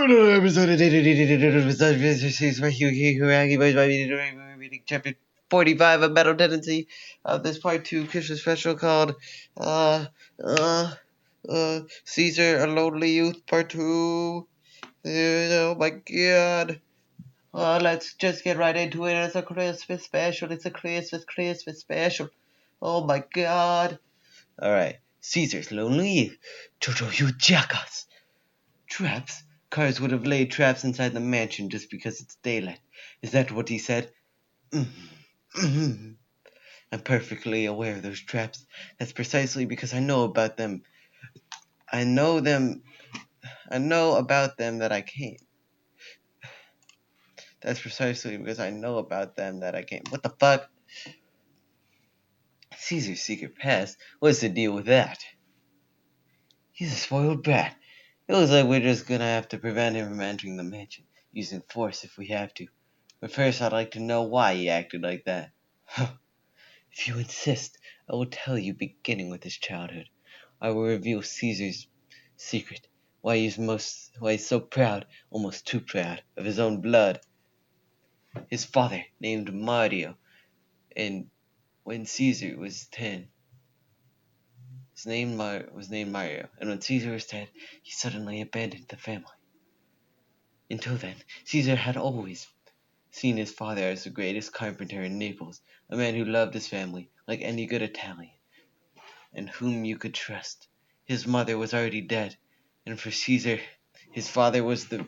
Reading chapter 45 of Metal Tendency of this part 2 Christmas special called Caesar, a Lonely Youth Part 2. Oh my god. Let's just get right into it. It's a Christmas special. It's a Christmas special. Oh my god. Alright. Caesar's Lonely Youth. Jojo, you jackass. Traps? Cars would have laid traps inside the mansion just because it's daylight. Is that what he said? I'm perfectly aware of those traps. That's precisely because I know about them. I know about them that I came. That's precisely because I know about them that I came. What the fuck? Caesar's secret past? What's the deal with that? He's a spoiled brat. It looks like we're just gonna have to prevent him from entering the mansion, using force if we have to. But first I'd like to know why he acted like that. If you insist, I will tell you beginning with his childhood. I will reveal Caesar's secret, why he's so proud, almost too proud, of his own blood. His father, named Mario, and when Caesar was 10, was named Mario, and when Caesar was 10, he suddenly abandoned the family. Until then, Caesar had always seen his father as the greatest carpenter in Naples, a man who loved his family like any good Italian, and whom you could trust. His mother was already dead, and for Caesar, his father was the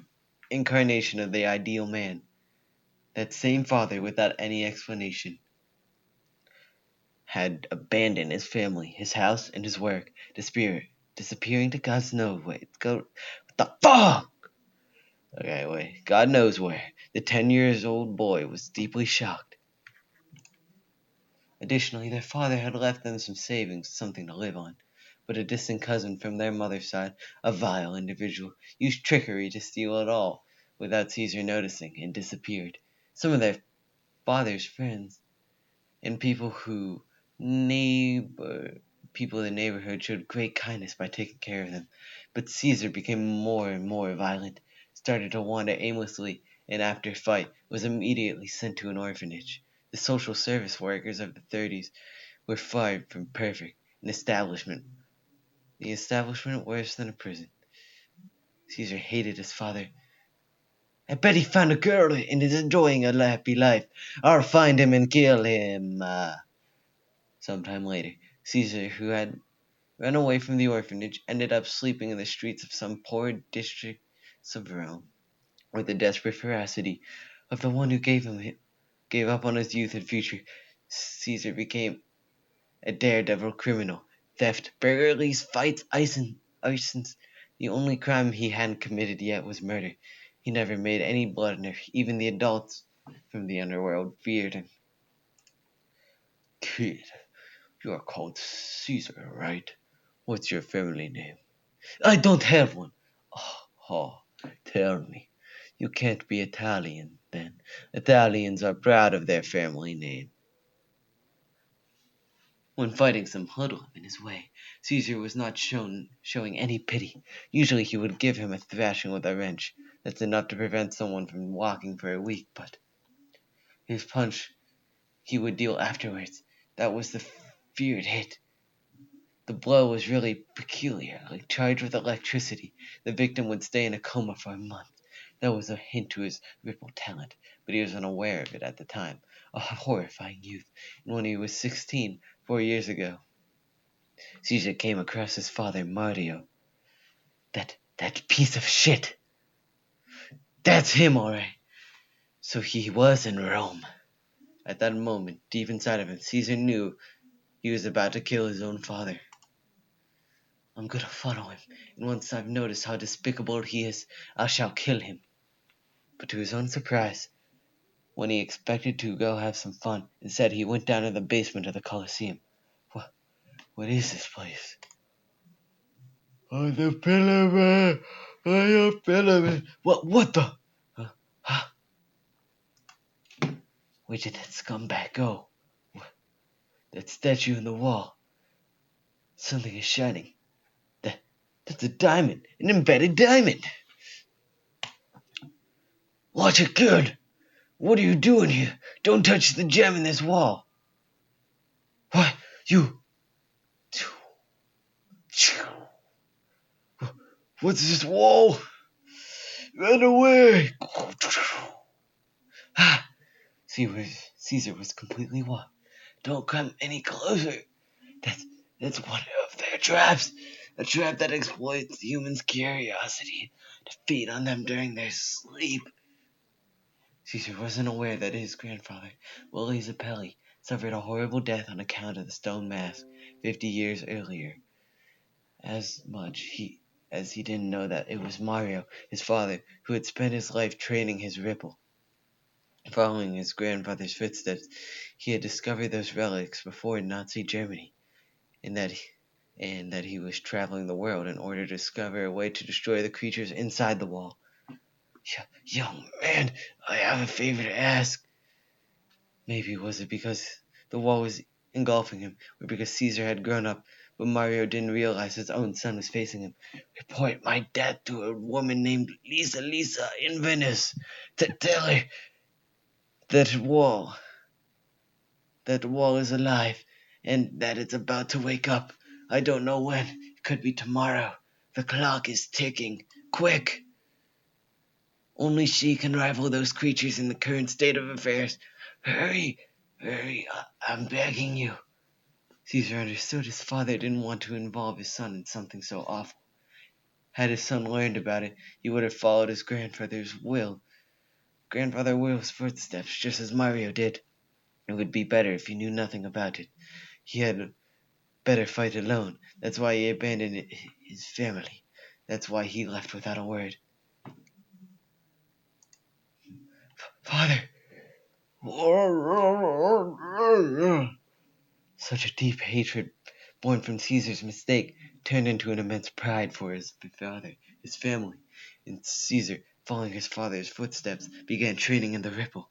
incarnation of the ideal man. That same father, without any explanation, had abandoned his family, his house, and his work, disappearing to God knows where. What the fuck? Okay, wait. God knows where. The 10-year-old boy was deeply shocked. Additionally, their father had left them some savings, something to live on. But a distant cousin from their mother's side, a vile individual, used trickery to steal it all without Caesar noticing, and disappeared. Some of their father's friends and people in the neighborhood showed great kindness by taking care of them. But Caesar became more and more violent, started to wander aimlessly, and after a fight was immediately sent to an orphanage. The social service workers of the 30s were far from perfect. The establishment worse than a prison. Caesar hated his father. I bet he found a girl and is enjoying a happy life. I'll find him and kill him. Sometime later, Caesar, who had run away from the orphanage, ended up sleeping in the streets of some poor district of Rome. With the desperate ferocity of the one who gave up on his youth and future, Caesar became a daredevil criminal. Theft, burglaries, fights, arsons. The only crime he hadn't committed yet was murder. He never made any blunder. Even the adults from the underworld feared him. Kid, you are called Caesar, right? What's your family name? I don't have one. Oh, tell me. You can't be Italian, then. Italians are proud of their family name. When fighting some hoodlum in his way, Caesar was not showing any pity. Usually he would give him a thrashing with a wrench. That's enough to prevent someone from walking for a week, but his punch he would deal afterwards. That was the feared hit. The blow was really peculiar, like charged with electricity. The victim would stay in a coma for a month. That was a hint to his ripple talent, but he was unaware of it at the time. A horrifying youth. And when he was 16, 4 years ago, Caesar came across his father, Mario. That piece of shit. That's him, all right. So he was in Rome. At that moment, deep inside of him, Caesar knew he was about to kill his own father. I'm gonna follow him, and once I've noticed how despicable he is, I shall kill him. But to his own surprise, when he expected to go have some fun, instead he went down to the basement of the Colosseum. What is this place? Oh, the pyramid! Oh, the pyramid! What the? Huh? Where did that scumbag go? That statue in the wall. Something is shining. That's a diamond. An embedded diamond. Watch it good! What are you doing here? Don't touch the gem in this wall! What? You! What's this wall? Run away! Ah! Caesar was completely won. Don't come any closer. That's that's one of their traps. A trap that exploits humans' curiosity to feed on them during their sleep. Caesar wasn't aware that his grandfather, Willie Zappelli, suffered a horrible death on account of the stone mask 50 years earlier. As he didn't know that it was Mario, his father, who had spent his life training his ripple. Following his grandfather's footsteps, he had discovered those relics before Nazi Germany, and that he was traveling the world in order to discover a way to destroy the creatures inside the wall. Young man, I have a favor to ask. Maybe was it because the wall was engulfing him, or because Caesar had grown up, but Mario didn't realize his own son was facing him. Report my dad to a woman named Lisa in Venice. Tell her that wall, that wall is alive, and that it's about to wake up. I don't know when. It could be tomorrow. The clock is ticking. Quick! Only she can rival those creatures in the current state of affairs. Hurry! Hurry! I'm begging you. Caesar understood his father didn't want to involve his son in something so awful. Had his son learned about it, he would have followed his Grandfather Will's footsteps, just as Mario did. It would be better if he knew nothing about it. He had better fight alone. That's why he abandoned his family. That's why he left without a word. Father! Such a deep hatred, born from Caesar's mistake, turned into an immense pride for his father, his family, and Caesar, following his father's footsteps, began training in the Ripple.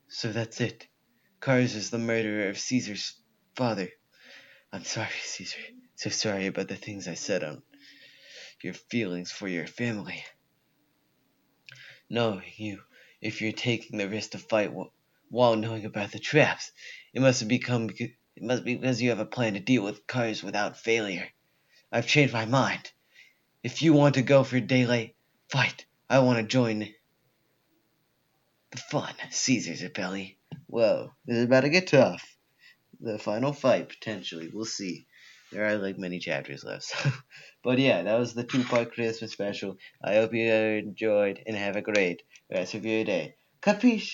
So that's it. Cars is the murderer of Caesar's father. I'm sorry, Caesar. So sorry about the things I said on your feelings for your family. No, if you're taking the risk to fight while knowing about the traps, it must be because you have a plan to deal with cars without failure. I've changed my mind. If you want to go for daylight, fight. I want to join the fun, Caesar Zappelli. Whoa, this is about to get tough. The final fight, potentially. We'll see. There are like many chapters left. But yeah, that was the two-part Christmas special. I hope you enjoyed and have a great rest of your day. Capiche?